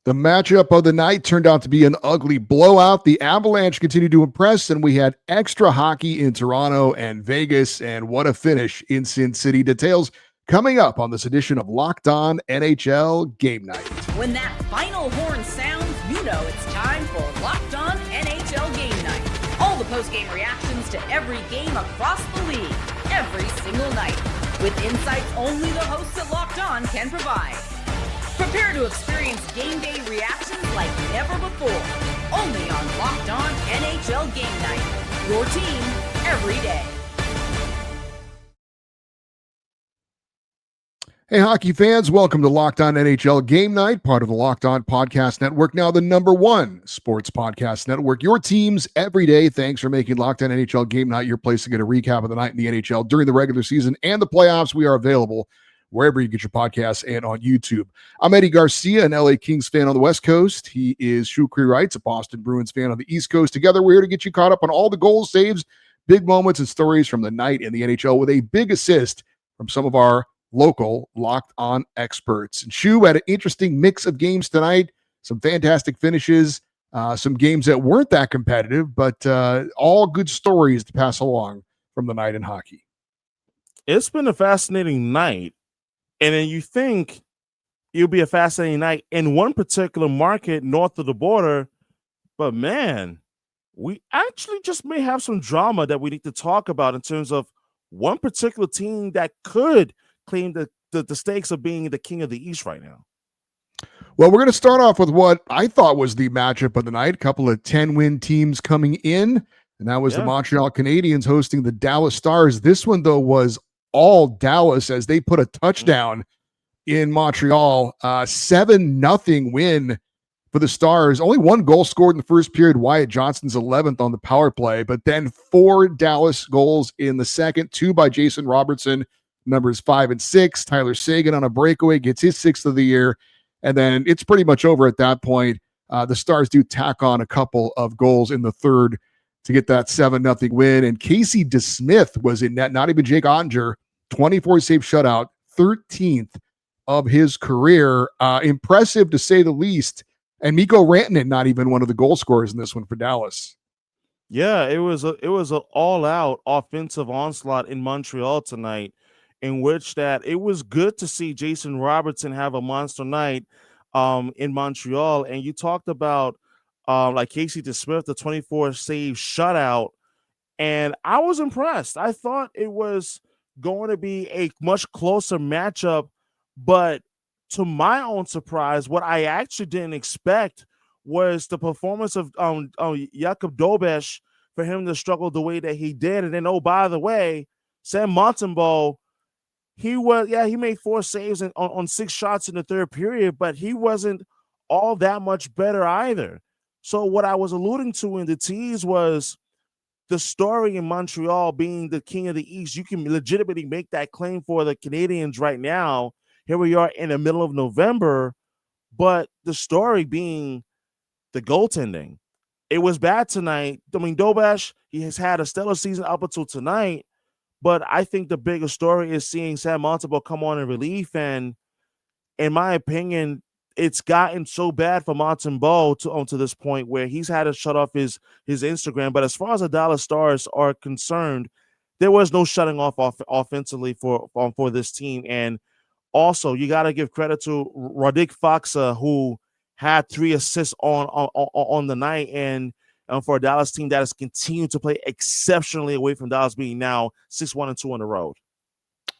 The matchup of the night turned out to be an ugly blowout. The Avalanche continued to impress, and we had extra hockey in Toronto and Vegas, and what a finish in Sin City. Details coming up on this edition of Locked On NHL Game Night. When that final horn sounds, you know it's time for Locked On NHL Game Night. All the post-game reactions to every game across the league, every single night, with insights only the hosts at Locked On can provide. Prepare to experience game day reactions like never before. Only on Locked On NHL Game Night. Your team every day. Hey, hockey fans, welcome to Locked On NHL Game Night, part of the Locked On Podcast Network, now the #1 sports podcast network. Your teams every day. Thanks for making Locked On NHL Game Night your place to get a recap of the night in the NHL during the regular season and the playoffs. We are available wherever you get your podcasts and on YouTube. I'm Eddie Garcia, an LA Kings fan on the West Coast. He is Shukri Wrights, a Boston Bruins fan on the East Coast. Together, we're here to get you caught up on all the goals, saves, big moments, and stories from the night in the NHL with a big assist from some of our local Locked On experts. And Shu had an interesting mix of games tonight, some fantastic finishes, some games that weren't that competitive, but all good stories to pass along from the night in hockey. It's been a fascinating night. And then you think it'll be a fascinating night in one particular market north of the border. But, man, we actually just may have some drama that we need to talk about in terms of one particular team that could claim the stakes of being the king of the East right now. Well, we're going to start off with what I thought was the matchup of the night. A couple of 10-win teams coming in, and that was the Montreal Canadiens hosting the Dallas Stars. This one, though, was all Dallas as they put a touchdown in Montreal. 7-0 win for the Stars. Only one goal scored in the first period. Wyatt Johnston's 11th on the power play, but then 4 Dallas goals in the second, 2 by Jason Robertson, numbers 5 and 6. Tyler Seguin on a breakaway gets his 6th of the year, and then it's pretty much over at that point. The Stars do tack on a couple of goals in the third to get that 7-0 win. And Casey DeSmith was in net, not even Jake Ottinger, 24 save shutout, 13th of his career. Impressive to say the least. And Mikko Rantanen, not even one of the goal scorers in this one for Dallas. Yeah, it was an all-out offensive onslaught in Montreal tonight, in which that it was good to see Jason Robertson have a monster night in Montreal. And you talked about like Casey DeSmith, the 24 save shutout, and I was impressed. I thought it was going to be a much closer matchup, but to my own surprise, what I actually didn't expect was the performance of Jakub Dobeš, for him to struggle the way that he did. And then, oh, by the way, Sam Montembeault, he made 4 saves on 6 shots in the third period, but he wasn't all that much better either. So what I was alluding to in the tease was the story in Montreal being the king of the East. You can legitimately make that claim for the Canadiens right now. Here we are in the middle of November, but the story being the goaltending. It was bad tonight. I mean, Dobeš, he has had a stellar season up until tonight, but I think the bigger story is seeing Sam Montembeault come on in relief, and in my opinion, it's gotten so bad for Montembeault to this point where he's had to shut off his Instagram. But as far as the Dallas Stars are concerned, there was no shutting off offensively for this team. And also, you got to give credit to Radek Faksa, who had 3 assists on the night, and for a Dallas team that has continued to play exceptionally away from Dallas, being now 6-1-2 on the road.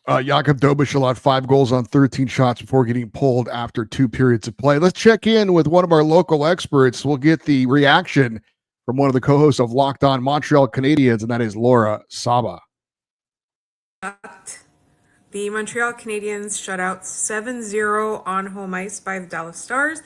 Jakub Dobeš allowed 5 goals on 13 shots before getting pulled after 2 periods of play. Let's check in with one of our local experts. We'll get the reaction from one of the co-hosts of Locked On Montreal Canadiens, and that is Laura Saba. The Montreal Canadiens shut out 7-0 on home ice by the Dallas Stars.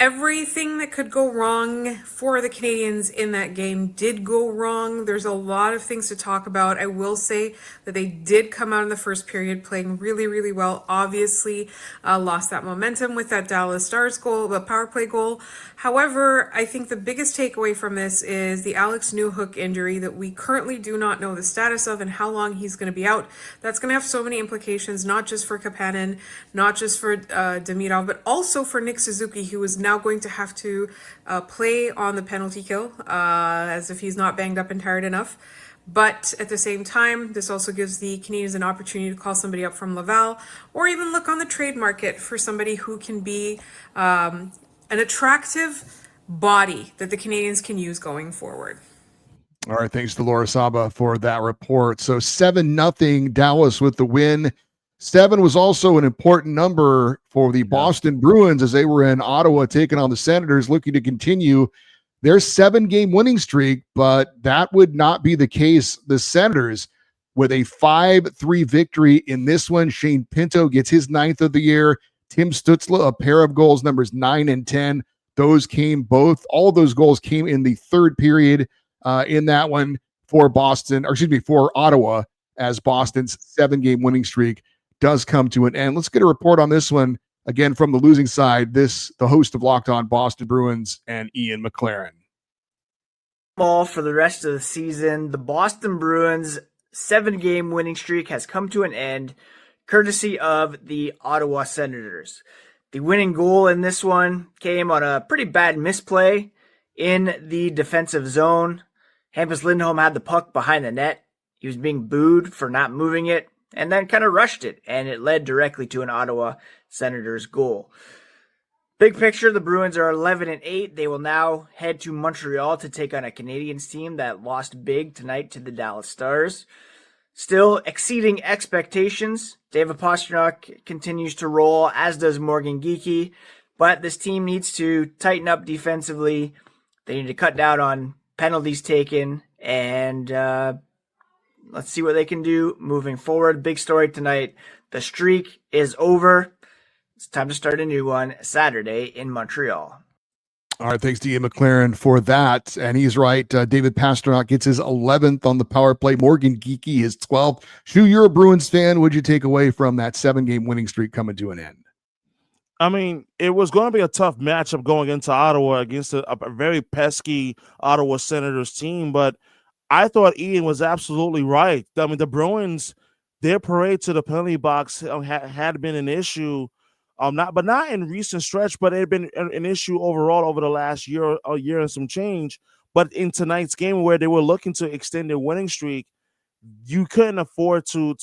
Everything that could go wrong for the Canadiens in that game did go wrong. There's a lot of things to talk about. I will say that they did come out in the first period playing really, really well. Obviously, lost that momentum with that Dallas Stars goal, the power play goal. However, I think the biggest takeaway from this is the Alex Newhook injury that we currently do not know the status of and how long he's going to be out. That's going to have so many implications, not just for Kapanen, not just for Demidov, but also for Nick Suzuki, who was now going to have to play on the penalty kill, as if he's not banged up and tired enough. But at the same time, this also gives the Canadiens an opportunity to call somebody up from Laval, or even look on the trade market for somebody who can be an attractive body that the Canadiens can use going forward. All right, thanks to Laura Saba for that report. So 7-0 Dallas with the win. 7 was also an important number for the Boston Bruins as they were in Ottawa taking on the Senators, looking to continue their 7-game winning streak, but that would not be the case. The Senators with a 5-3 victory in this one. Shane Pinto gets his 9th of the year. Tim Stützle, a pair of goals, numbers 9 and 10. All of those goals came in the third period in that one for Ottawa, as Boston's 7-game winning streak does come to an end. Let's get a report on this one again from the losing side. The host of Locked On Boston Bruins, and Ian McLaren. All for the rest of the season, the Boston Bruins 7-game winning streak has come to an end, courtesy of the Ottawa Senators. The winning goal in this one came on a pretty bad misplay in the defensive zone. Hampus Lindholm had the puck behind the net. He was being booed for not moving it, and then kind of rushed it, and it led directly to an Ottawa Senators goal. Big picture, the Bruins are 11-8. They will now head to Montreal to take on a Canadiens team that lost big tonight to the Dallas Stars. Still exceeding expectations. David Pastrnak continues to roll, as does Morgan Geekie, but this team needs to tighten up defensively. They need to cut down on penalties taken, and let's see what they can do moving forward. Big story tonight. The streak is over. It's time to start a new one Saturday in Montreal. All right, thanks to Ian McLaren for that. And he's right. David Pastrnak gets his 11th on the power play. Morgan Geekie his 12th. Shu, you're a Bruins fan. What'd you take away from that 7-game winning streak coming to an end? I mean, it was going to be a tough matchup going into Ottawa against a very pesky Ottawa Senators team, but I thought Ian was absolutely right. I mean, the Bruins, their parade to the penalty box had been an issue, not in recent stretch, but it had been an issue overall over the last year and some change. But in tonight's game, where they were looking to extend their winning streak, you couldn't afford to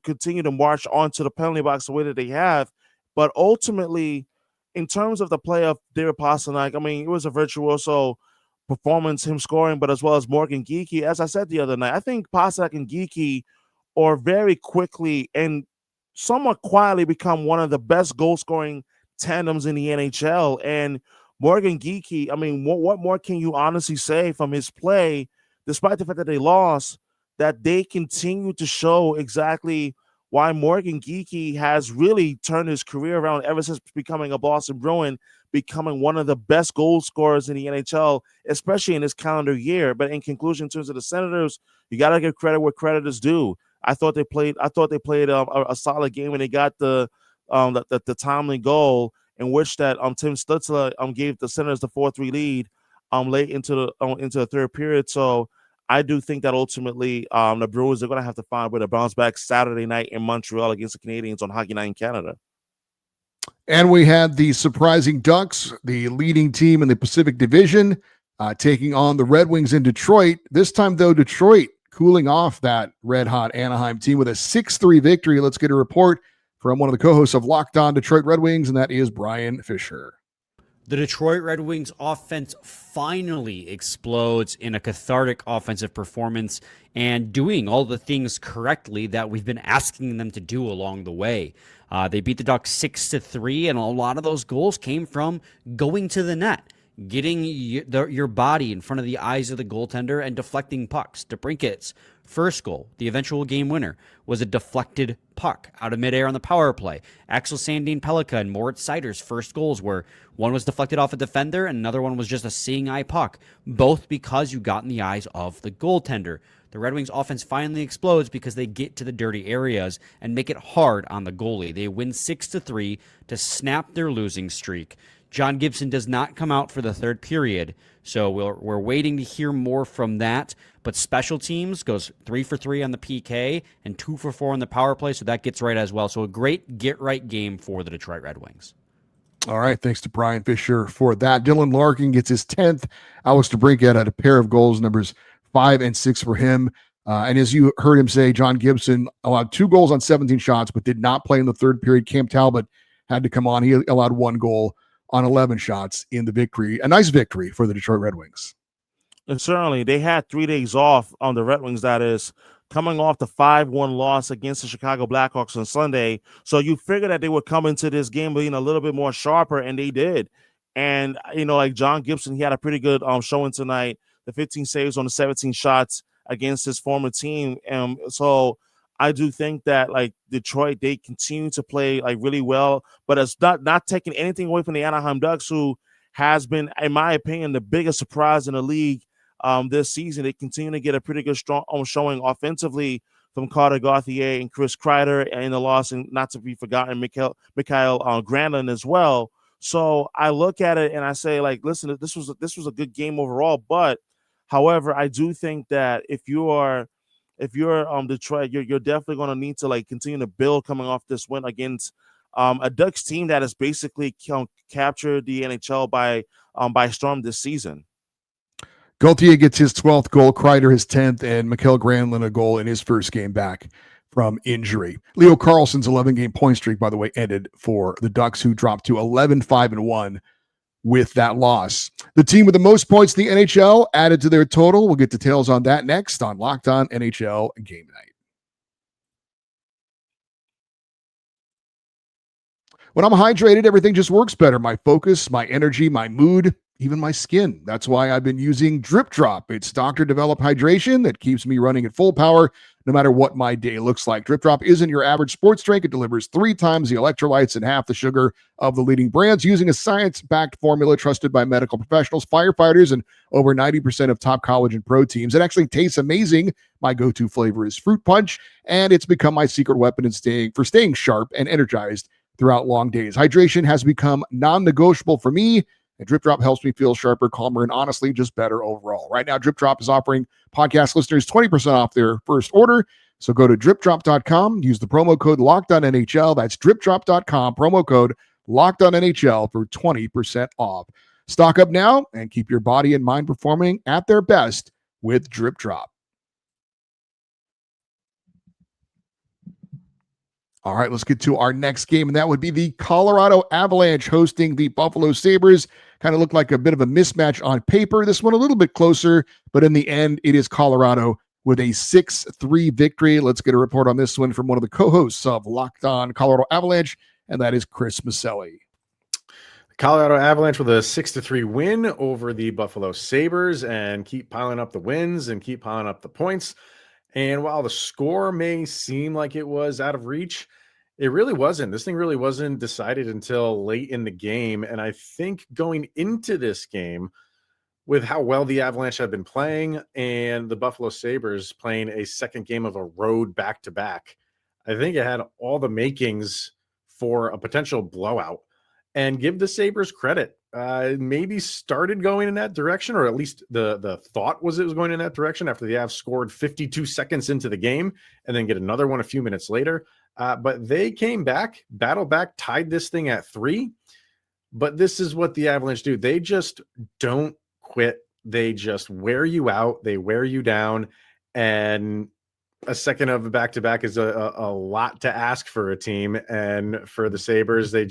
continue to march onto the penalty box the way that they have. But ultimately, in terms of the play of David Pastrnak, I mean, it was a virtuoso performance, him scoring, but as well as Morgan Geekie. As I said the other night, I think Pastrnak and Geekie are very quickly and somewhat quietly become one of the best goal-scoring tandems in the NHL. And Morgan Geekie, I mean, what more can you honestly say from his play, despite the fact that they lost, that they continue to show exactly why Morgan Geekie has really turned his career around ever since becoming a Boston Bruin, becoming one of the best goal scorers in the NHL, especially in this calendar year. But in conclusion, in terms of the Senators, you got to give credit where credit is due. I thought they played a solid game, and they got the timely goal in which that Tim Stützle gave the Senators the 4-3 lead late into the third period. So I do think that ultimately the Bruins are going to have to find a way to bounce back Saturday night in Montreal against the Canadiens on Hockey Night in Canada. And we had the surprising Ducks, the leading team in the Pacific Division, taking on the Red Wings in Detroit. This time, though, Detroit cooling off that red-hot Anaheim team with a 6-3 victory. Let's get a report from one of the co-hosts of Locked On Detroit Red Wings, and that is Brian Fisher. The Detroit Red Wings offense finally explodes in a cathartic offensive performance and doing all the things correctly that we've been asking them to do along the way. They beat the Ducks 6-3, and a lot of those goals came from going to the net, getting your body in front of the eyes of the goaltender and deflecting pucks. DeBrincat's first goal, the eventual game winner, was a deflected puck out of midair on the power play. Axel Sandin-Pellikka and Moritz Seider's first goals were one was deflected off a defender and another one was just a seeing eye puck, both because you got in the eyes of the goaltender. The Red Wings offense finally explodes because they get to the dirty areas and make it hard on the goalie. They win 6-3 to snap their losing streak. John Gibson does not come out for the third period, so we're waiting to hear more from that. But special teams goes 3 for 3 on the PK and 2 for 4 on the power play, so that gets right as well. So a great get-right game for the Detroit Red Wings. All right. Thanks to Brian Fisher for that. Dylan Larkin gets his 10th. Alex DeBrincat had a pair of goals, numbers 5 and 6 for him. And as you heard him say, John Gibson allowed 2 goals on 17 shots, but did not play in the third period. Cam Talbot had to come on. He allowed 1 goal on 11 shots in the victory. A nice victory for the Detroit Red Wings. And certainly they had 3 days off on the Red Wings, that is, coming off the 5-1 loss against the Chicago Blackhawks on Sunday. So you figure that they would come into this game being a little bit more sharper, and they did. And, like John Gibson, he had a pretty good showing tonight, the 15 saves on the 17 shots against his former team. So I do think that, like, Detroit, they continue to play, like, really well, but it's not taking anything away from the Anaheim Ducks, who has been, in my opinion, the biggest surprise in the league this season. They continue to get a pretty good strong showing offensively from Carter Gauthier and Chris Kreider in the loss, and not to be forgotten, Mikael Granlund as well. So I look at it and I say, like, listen, this was a good game overall. But however, I do think that if you're Detroit, you're definitely going to need to, like, continue to build coming off this win against a Ducks team that has basically captured the NHL by storm this season. Gauthier gets his 12th goal, Kreider his 10th, and Mikael Granlund a goal in his first game back from injury. Leo Carlsson's 11-game point streak, by the way, ended for the Ducks, who dropped to 11-5-1 with that loss. The team with the most points in the NHL added to their total. We'll get details on that next on Locked On NHL Game Night. When I'm hydrated, everything just works better. My focus, my energy, my mood, even my skin. That's why I've been using DripDrop. It's doctor-developed hydration that keeps me running at full power no matter what my day looks like. DripDrop isn't your average sports drink. It delivers 3 times the electrolytes and half the sugar of the leading brands, using a science-backed formula trusted by medical professionals, firefighters, and over 90% of top collagen proteins. It actually tastes amazing. My go-to flavor is fruit punch, and it's become my secret weapon in staying sharp and energized throughout long days. Hydration has become non-negotiable for me, and DripDrop helps me feel sharper, calmer, and honestly just better overall. Right now, DripDrop is offering podcast listeners 20% off their first order. So go to DripDrop.com, use the promo code LOCKEDONNHL. That's DripDrop.com, promo code LOCKEDONNHL for 20% off. Stock up now and keep your body and mind performing at their best with DripDrop. All right, let's get to our next game, and that would be the Colorado Avalanche hosting the Buffalo Sabres. Kind of looked like a bit of a mismatch on paper. This one a little bit closer, but in the end, it is Colorado with a 6-3 victory. Let's get a report on this one from one of the co-hosts of Locked On Colorado Avalanche, and that is Chris Maselli. Colorado Avalanche with a 6-3 win over the Buffalo Sabres, and keep piling up the wins and keep piling up the points. And while the score may seem like it was out of reach, it really wasn't. This thing really wasn't decided until late in the game. And I think going into this game, with how well the Avalanche have been playing and the Buffalo Sabres playing a second game of a road back-to-back, I think it had all the makings for a potential blowout. And give the Sabres credit. Maybe started going in that direction, or at least the thought was it was going in that direction after the Avs scored 52 seconds into the game and then get another one a few minutes later. But they came back, battled back, tied this thing at 3. But this is what the Avalanche do. They just don't quit. They just wear you out. They wear you down. And a second of a back-to-back is a lot to ask for a team. And for the Sabres, I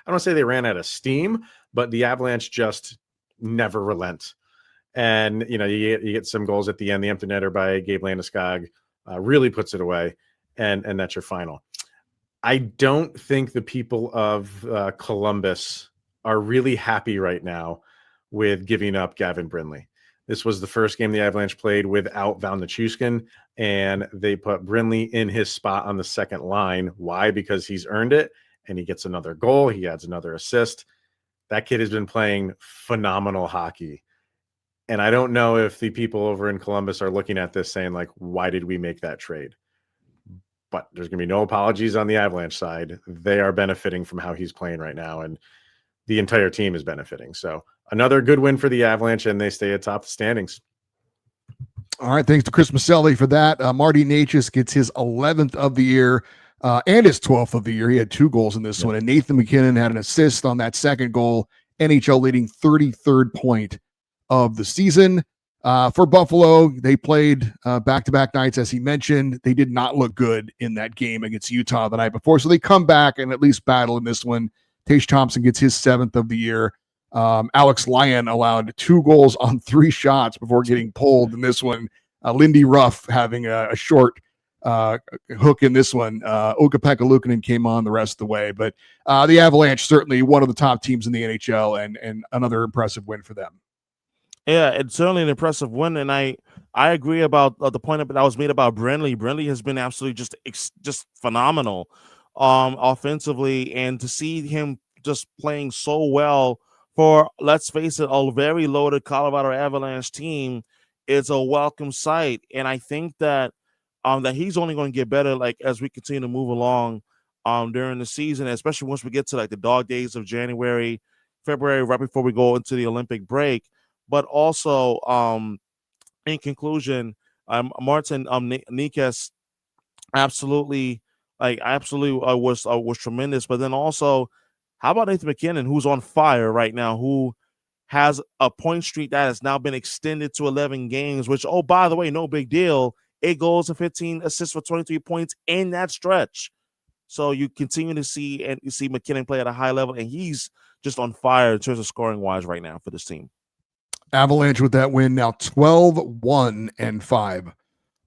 don't say they ran out of steam, but the Avalanche just never relent. And, you get some goals at the end. The empty netter by Gabe Landeskog really puts it away. And that's your final. I don't think the people of Columbus are really happy right now with giving up Gavin Brindley. This was the first game the Avalanche played without Val Nichushkin, and they put Brindley in his spot on the second line. Why? Because he's earned it, and he gets another goal. He adds another assist. That kid has been playing phenomenal hockey. And I don't know if the people over in Columbus are looking at this saying, like, why did we make that trade? But there's going to be no apologies on the Avalanche side. They are benefiting from how he's playing right now, and the entire team is benefiting. So another good win for the Avalanche, and they stay atop the standings. All right, thanks to Chris Maselli for that. Marty Necas gets his 11th of the year. and his 12th of the year. He had 2 goals in this one. And Nathan MacKinnon had an assist on that second goal, NHL leading 33rd point of the season. For Buffalo, they played back-to-back nights, as he mentioned. They did not look good in that game against Utah the night before, so they come back and at least battle in this one. Tage Thompson gets his 7th of the year. Alex Lyon allowed 2 goals on 3 shots before getting pulled in this one. Lindy Ruff having a short hook in this one. Ukko-Pekka Luukkonen came on the rest of the way. But the Avalanche, certainly one of the top teams in the NHL, and another impressive win for them. Yeah, it's certainly an impressive win, and I agree about the point that was made about Brenly. Brenly has been absolutely just phenomenal offensively, and to see him just playing so well for, let's face it, a very loaded Colorado Avalanche team is a welcome sight. And I think that that he's only going to get better like as we continue to move along during the season, especially once we get to like the dog days of January, February, right before we go into the Olympic break. But also, in conclusion, Martin Nikes absolutely was tremendous. But then also, how about Nathan MacKinnon, who's on fire right now, who has a point streak that has now been extended to 11 games, which, oh, by the way, no big deal. 8 goals and 15 assists for 23 points in that stretch. So you continue to see MacKinnon play at a high level, and he's just on fire in terms of scoring wise right now for this team. Avalanche with that win now 12-1-5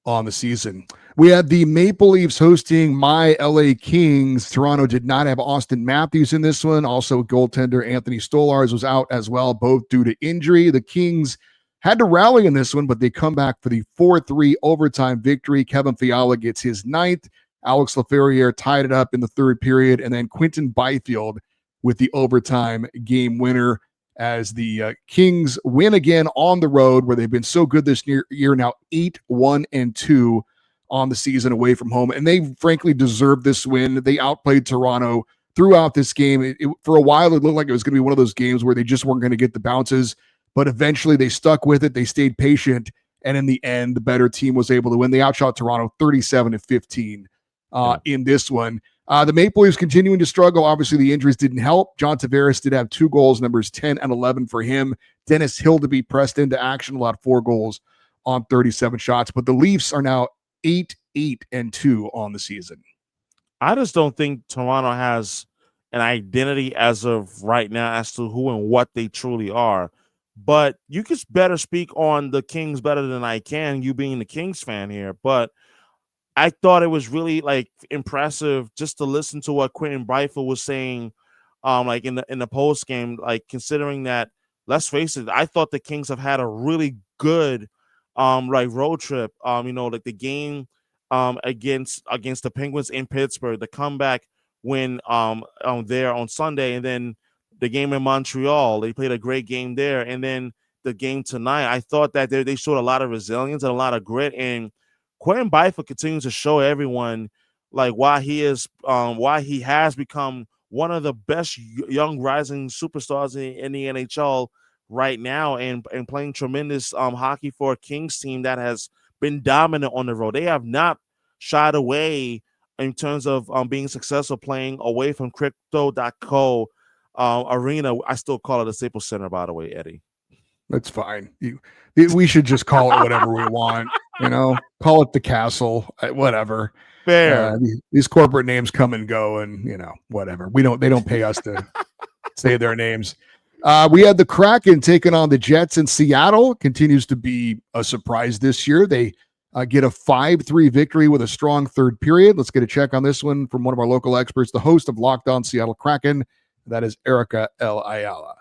on the season. We had the Maple Leafs hosting my LA Kings. Toronto did not have Austin Matthews in this one. Also, goaltender Anthony Stolarz was out as well, both due to injury. The Kings had to rally in this one, but they come back for the 4-3 overtime victory. Kevin Fiala gets his 9th. Alex Laferriere tied it up in the 3rd period, and then Quinton Byfield with the overtime game winner as the Kings win again on the road, where they've been so good this year now, 8-1-2 on the season away from home. And they frankly deserved this win. They outplayed Toronto throughout this game. For a while, it looked like it was going to be one of those games where they just weren't going to get the bounces, but eventually they stuck with it. They stayed patient. And in the end, the better team was able to win. They outshot Toronto 37-15 in this one. The Maple Leafs continuing to struggle. Obviously, the injuries didn't help. John Tavares did have 2 goals, numbers 10 and 11 for him. Dennis Hildeby pressed into action, allowed 4 goals on 37 shots. But the Leafs are now 8-8-2 on the season. I just don't think Toronto has an identity as of right now as to who and what they truly are. But you could better speak on the Kings better than I can, you being the Kings fan here. But I thought it was really like impressive just to listen to what Quinton Byfield was saying, like in the post game, like considering that, let's face it, I thought the Kings have had a really good like road trip. Like the game against the Penguins in Pittsburgh, the comeback win there on Sunday, and then the game in Montreal. They played a great game there, and then the game tonight. I thought that they showed a lot of resilience and a lot of grit, and Quinton Byfield continues to show everyone like why he has become one of the best young rising superstars in the NHL right now, and playing tremendous hockey for a Kings team that has been dominant on the road. They have not shied away in terms of being successful playing away from Crypto.co arena. I still call it a Staples Center, by the way, Eddie. That's fine. We should just call it whatever we want. Call it the Castle, whatever. Fair. These corporate names come and go, and whatever. They don't pay us to say their names. We had the Kraken taking on the Jets in Seattle. Continues to be a surprise this year. They get a 5-3 victory with a strong 3rd period. Let's get a check on this one from one of our local experts, the host of Locked On Seattle Kraken. That is Erica L. Ayala.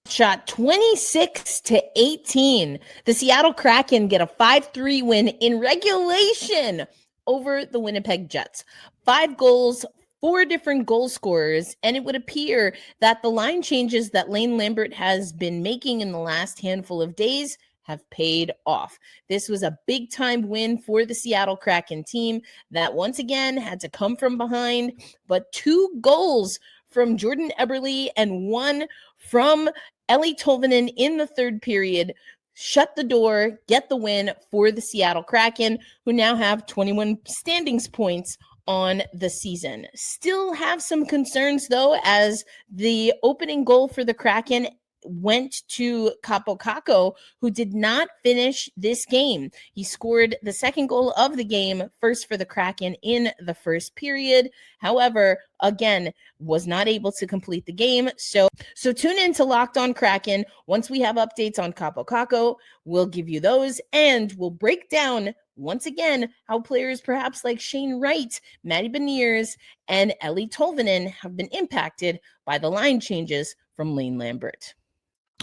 Shot 26-18. The Seattle Kraken get a 5-3 win in regulation over the Winnipeg Jets. 5 goals, 4 different goal scorers, and it would appear that the line changes that Lane Lambert has been making in the last handful of days have paid off. This was a big-time win for the Seattle Kraken team that once again had to come from behind, but 2 goals from Jordan Eberle and 1 from Eeli Tolvanen in the 3rd period shut the door, get the win for the Seattle Kraken, who now have 21 standings points on the season. Still have some concerns, though, as the opening goal for the Kraken went to Capo Caco, who did not finish this game. He scored the second goal of the game, first for the Kraken in the first period. However, again, was not able to complete the game. So tune in to Locked On Kraken. Once we have updates on Capo Caco, we'll give you those, and we'll break down once again how players perhaps like Shane Wright, Matty Beniers, and Ellie Tolvanen have been impacted by the line changes from Lane Lambert.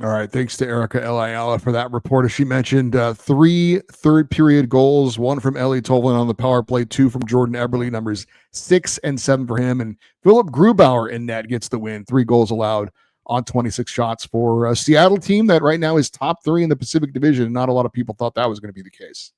All right. Thanks to Erica Eliala for that report. As she mentioned, 3 third-period goals, 1 from Ellie Tolvanen on the power play, 2 from Jordan Eberle, numbers 6 and 7 for him. And Philip Grubauer in net gets the win, 3 goals allowed on 26 shots for a Seattle team that right now is top 3 in the Pacific Division. Not a lot of people thought that was going to be the case.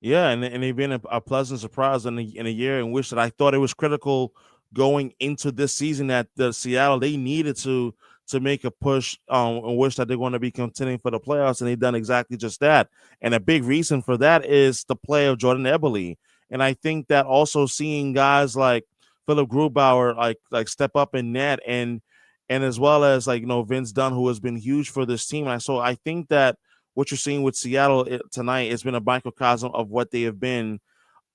Yeah, and they've been a pleasant surprise in a year in which that I thought it was critical going into this season that the Seattle, they needed to make a push in which that they're going to be contending for the playoffs, and they've done exactly just that. And a big reason for that is the play of Jordan Eberle. And I think that also seeing guys like Philip Grubauer like step up in net and as well as Vince Dunn, who has been huge for this team. So I think that what you're seeing with Seattle tonight has been a microcosm of what they have been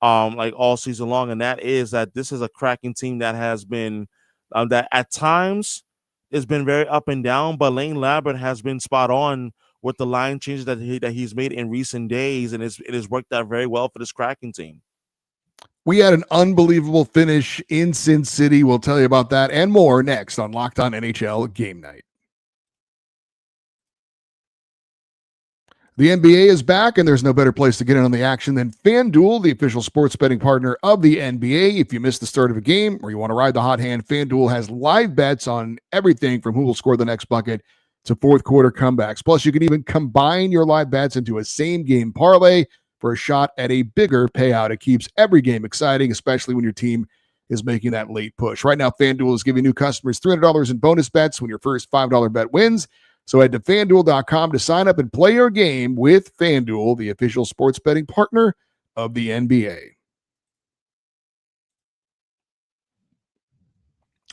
all season long, and that is that this is a Kraken team that has been that at times it's been very up and down, but Lane Lambert has been spot on with the line changes that he's made in recent days, and it has worked out very well for this Kraken team. We had an unbelievable finish in Sin City. We'll tell you about that and more next on Locked On NHL Game Night. The NBA is back, and there's no better place to get in on the action than FanDuel, the official sports betting partner of the NBA. If you missed the start of a game or you want to ride the hot hand, FanDuel has live bets on everything from who will score the next bucket to fourth quarter comebacks. Plus, you can even combine your live bets into a same-game parlay for a shot at a bigger payout. It keeps every game exciting, especially when your team is making that late push. Right now, FanDuel is giving new customers $300 in bonus bets when your first $5 bet wins. So head to FanDuel.com to sign up and play your game with FanDuel, the official sports betting partner of the NBA.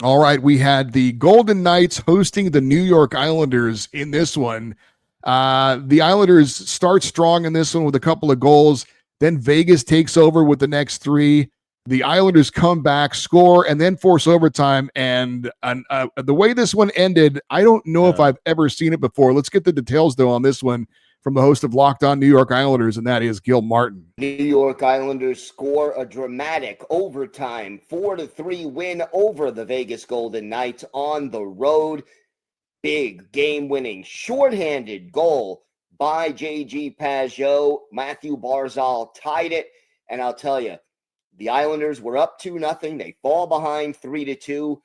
All right, we had the Golden Knights hosting the New York Islanders in this one. The Islanders start strong in this one with a couple of goals. Then Vegas takes over with the next 3. The Islanders come back, score, and then force overtime. And the way this one ended, I don't know if I've ever seen it before. Let's get the details, though, on this one from the host of Locked On New York Islanders, and that is Gil Martin. New York Islanders score a dramatic overtime 4-3 win over the Vegas Golden Knights on the road. Big game-winning shorthanded goal by J.G. Pageau. Matthew Barzal tied it, and I'll tell you, the Islanders were up 2-0. They fall behind 3-2.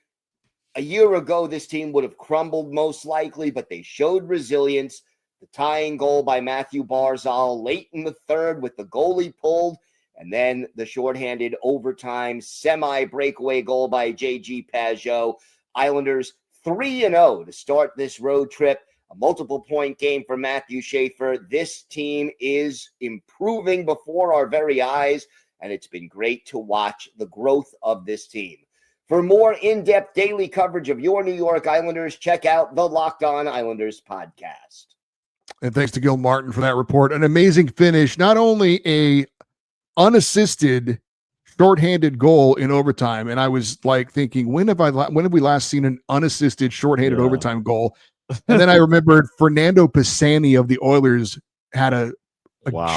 A year ago, this team would have crumbled most likely, but they showed resilience. The tying goal by Matthew Barzal late in the third with the goalie pulled, and then the shorthanded overtime semi-breakaway goal by J.G. Pageau. Islanders 3-0 to start this road trip. A multiple-point game for Matthew Schaefer. This team is improving before our very eyes, and it's been great to watch the growth of this team. For more in-depth daily coverage of your New York Islanders, check out the Locked On Islanders podcast. And thanks to Gil Martin for that report. An amazing finish. Not only a unassisted shorthanded goal in overtime, and I was like thinking, when have we last seen an unassisted shorthanded overtime goal? And then I remembered Fernando Pisani of the Oilers had a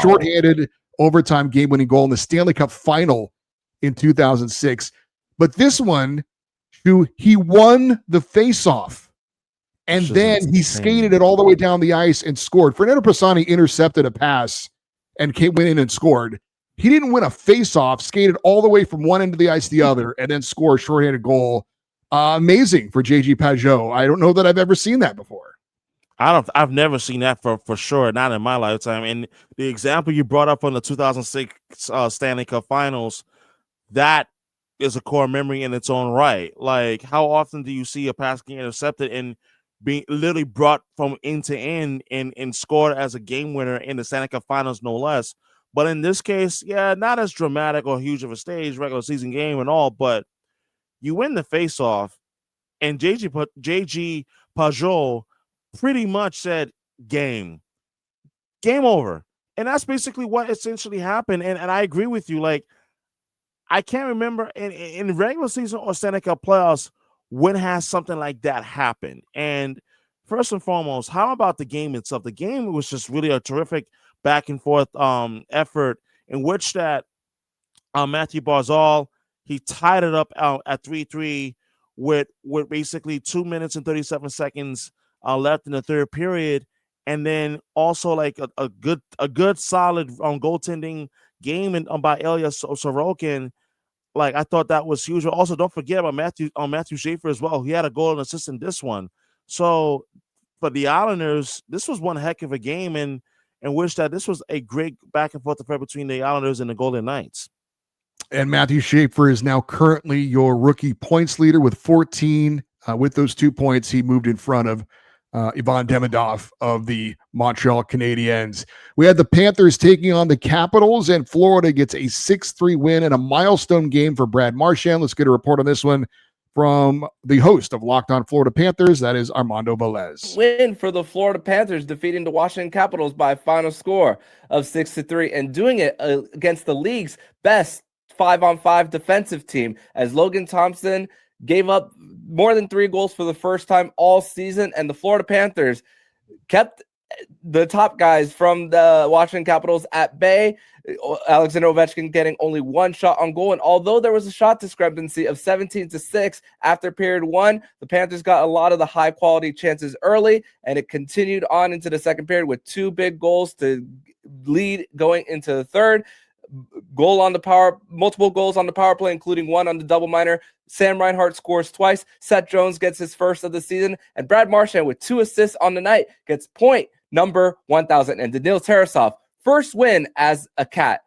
shorthanded overtime game-winning goal in the Stanley Cup final in 2006. But this one, he won the face-off, and then he skated it all the way down the ice and scored. Fernando Pisani intercepted a pass and went in and scored. He didn't win a face-off, skated all the way from one end of the ice to the other, and then score a shorthanded goal. Amazing for J.G. Pageau. I don't know that I've ever seen that before. I've never seen that for sure, not in my lifetime. And the example you brought up on the 2006 Stanley Cup Finals, that is a core memory in its own right. Like, how often do you see a pass get intercepted and being literally brought from end to end and scored as a game winner in the Stanley Cup Finals, no less? But in this case, yeah, not as dramatic or huge of a stage, regular season game and all, but you win the face-off, and JG Pajot pretty much said game over. And that's basically what essentially happened. And I agree with you. Like, I can't remember in regular season or Stanley Cup playoffs when has something like that happened. And first and foremost, how about the game itself? The game was just really a terrific back and forth effort in which that Matthew Barzal, he tied it up at 3-3 with basically 2 minutes and 37 seconds left in the third period. And then also like a good solid goaltending game by Ilya Sorokin. Like, I thought that was huge. Also, don't forget about Matthew Schaefer as well. He had a goal and assist in this one. So for the Islanders, this was one heck of a game, and wish that this was a great back and forth affair between the Islanders and the Golden Knights. And Matthew Schaefer is now currently your rookie points leader with 14. With those 2 points, he moved in front of Ivan Demidov of the Montreal Canadiens. We had the Panthers taking on the Capitals, and Florida gets a 6-3 win and a milestone game for Brad Marchand. Let's get a report on this one from the host of Locked On Florida Panthers, that is Armando Velez. Win for the Florida Panthers, defeating the Washington Capitals by a final score of 6-3, and doing it against the league's best 5-on-5 defensive team, as Logan Thompson gave up more than 3 goals for the first time all season, and the Florida Panthers kept the top guys from the Washington Capitals at bay. Alexander Ovechkin getting only 1 shot on goal, and although there was a shot discrepancy of 17-6 after period 1, the Panthers got a lot of the high-quality chances early, and it continued on into the second period with 2 big goals to lead going into the third. Multiple goals on the power play, including 1 on the double minor. Sam Reinhart scores twice. Seth Jones gets his first of the season, and Brad Marchand with 2 assists on the night gets point number 1,000. And Danil Tarasov, first win as a Cat.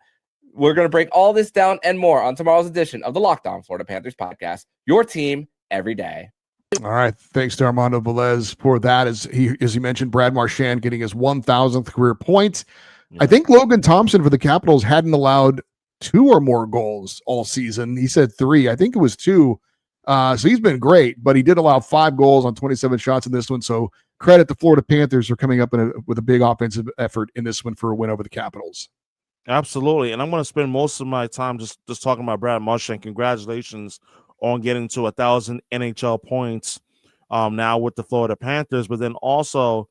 We're going to break all this down and more on tomorrow's edition of the Locked On Florida Panthers podcast. Your team every day. All right. Thanks to Armando Velez for that. As he mentioned, Brad Marchand getting his 1,000th career point. I think Logan Thompson for the Capitals hadn't allowed 2 or more goals all season. He said 3. I think it was 2. So he's been great, but he did allow 5 goals on 27 shots in this one. So credit the Florida Panthers for coming up with a big offensive effort in this one for a win over the Capitals. Absolutely. And I'm going to spend most of my time just talking about Brad Marchand. Congratulations on getting to 1,000 NHL points now with the Florida Panthers, but then also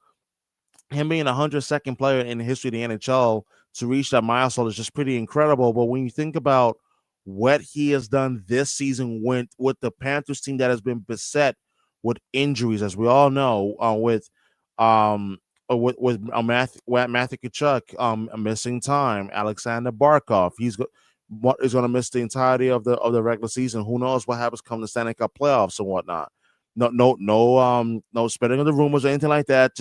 him being 102nd player in the history of the NHL to reach that milestone is just pretty incredible. But when you think about what he has done this season with the Panthers team that has been beset with injuries, as we all know, with Matthew Tkachuk missing time, Alexander Barkov, he's going to miss the entirety of the regular season. Who knows what happens come the Stanley Cup playoffs and whatnot. No spreading of the rumors or anything like that.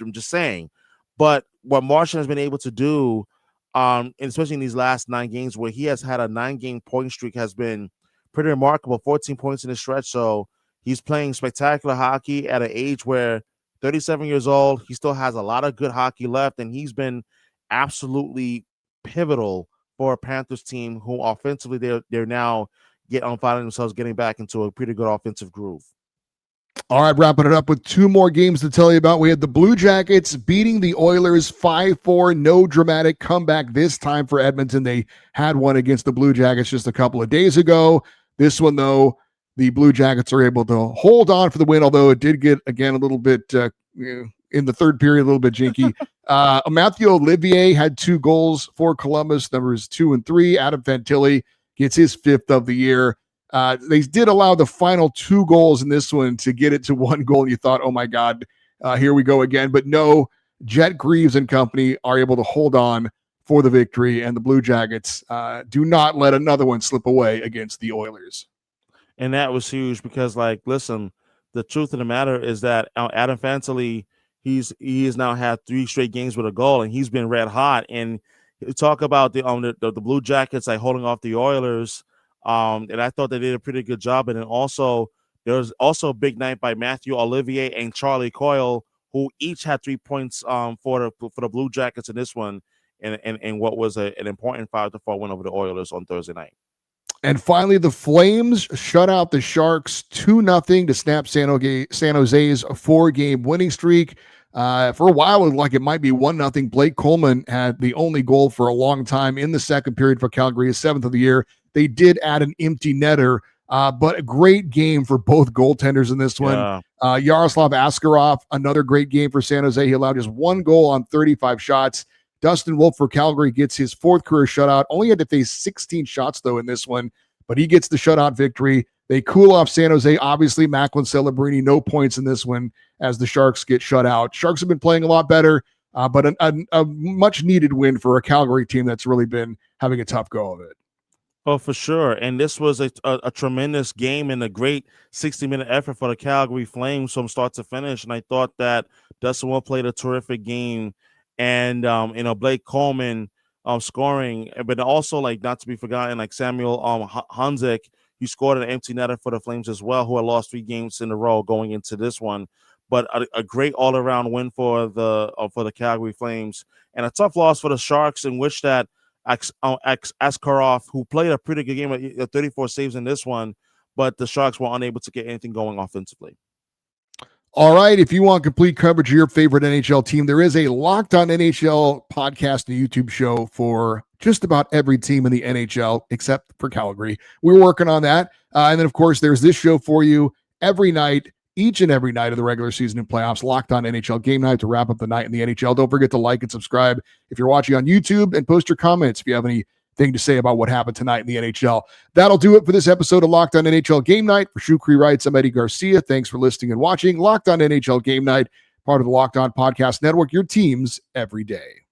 I'm just saying. But what Marchand has been able to do, and especially in these last 9 games where he has had a 9-game point streak, has been pretty remarkable. 14 points in the stretch. So he's playing spectacular hockey at an age where 37 years old, he still has a lot of good hockey left, and he's been absolutely pivotal for a Panthers team who offensively they're now finding themselves getting back into a pretty good offensive groove. All right, wrapping it up with 2 more games to tell you about. We had the Blue Jackets beating the Oilers 5-4. No dramatic comeback this time for Edmonton. They had one against the Blue Jackets just a couple of days ago. This one, though, the Blue Jackets are able to hold on for the win, although it did get, again, a little bit in the third period, a little bit jinky. Matthew Olivier had 2 goals for Columbus, numbers 2 and 3. Adam Fantilli gets his 5th of the year. They did allow the final 2 goals in this one to get it to 1 goal, and you thought, oh my God, here we go again. But no, Jet Greaves and company are able to hold on for the victory, and the Blue Jackets do not let another one slip away against the Oilers. And that was huge because, like, listen, the truth of the matter is that Adam Fantilli, he has now had 3 straight games with a goal, and he's been red hot. And you talk about the Blue Jackets like holding off the Oilers. And I thought they did a pretty good job. And then also there was also a big night by Matthew Olivier and Charlie Coyle, who each had 3 points for the Blue Jackets in this one. in what was an important 5-4 win over the Oilers on Thursday night. And finally, the Flames shut out the Sharks 2-0 to snap San Jose's 4-game winning streak. For a while, it looked like it might be 1-0. Blake Coleman had the only goal for a long time in the second period for Calgary, his 7th of the year. They did add an empty netter, but a great game for both goaltenders in this one. Yaroslav Askarov, another great game for San Jose. He allowed just 1 goal on 35 shots. Dustin Wolf for Calgary gets his 4th career shutout. Only had to face 16 shots, though, in this one, but he gets the shutout victory. They cool off San Jose. Obviously, Macklin Celebrini, no points in this one as the Sharks get shut out. Sharks have been playing a lot better, but a much-needed win for a Calgary team that's really been having a tough go of it. Oh, for sure. And this was a tremendous game and a great 60-minute effort for the Calgary Flames from start to finish. And I thought that Dustin Wolf played a terrific game. And, Blake Coleman scoring, but also, like, not to be forgotten, like Samuel Hanzik, who scored an empty netter for the Flames as well, who had lost 3 games in a row going into this one. But a great all-around win for the Calgary Flames, and a tough loss for the Sharks, in which that Askarov, who played a pretty good game at 34 saves in this one, but the Sharks were unable to get anything going offensively. All right, if you want complete coverage of your favorite NHL team, there is a Locked On NHL podcast and YouTube show for just about every team in the NHL, except for Calgary. We're working on that. And then, of course, there's this show for you every night, each and every night of the regular season and playoffs, Locked On NHL Game Night, to wrap up the night in the NHL. Don't forget to like and subscribe if you're watching on YouTube, and post your comments if you have anything to say about what happened tonight in the NHL. That'll do it for this episode of Locked On NHL Game Night. For Shukri Wrights, I'm Eddie Garcia. Thanks for listening and watching Locked On NHL Game Night, part of the Locked On Podcast Network, your teams every day.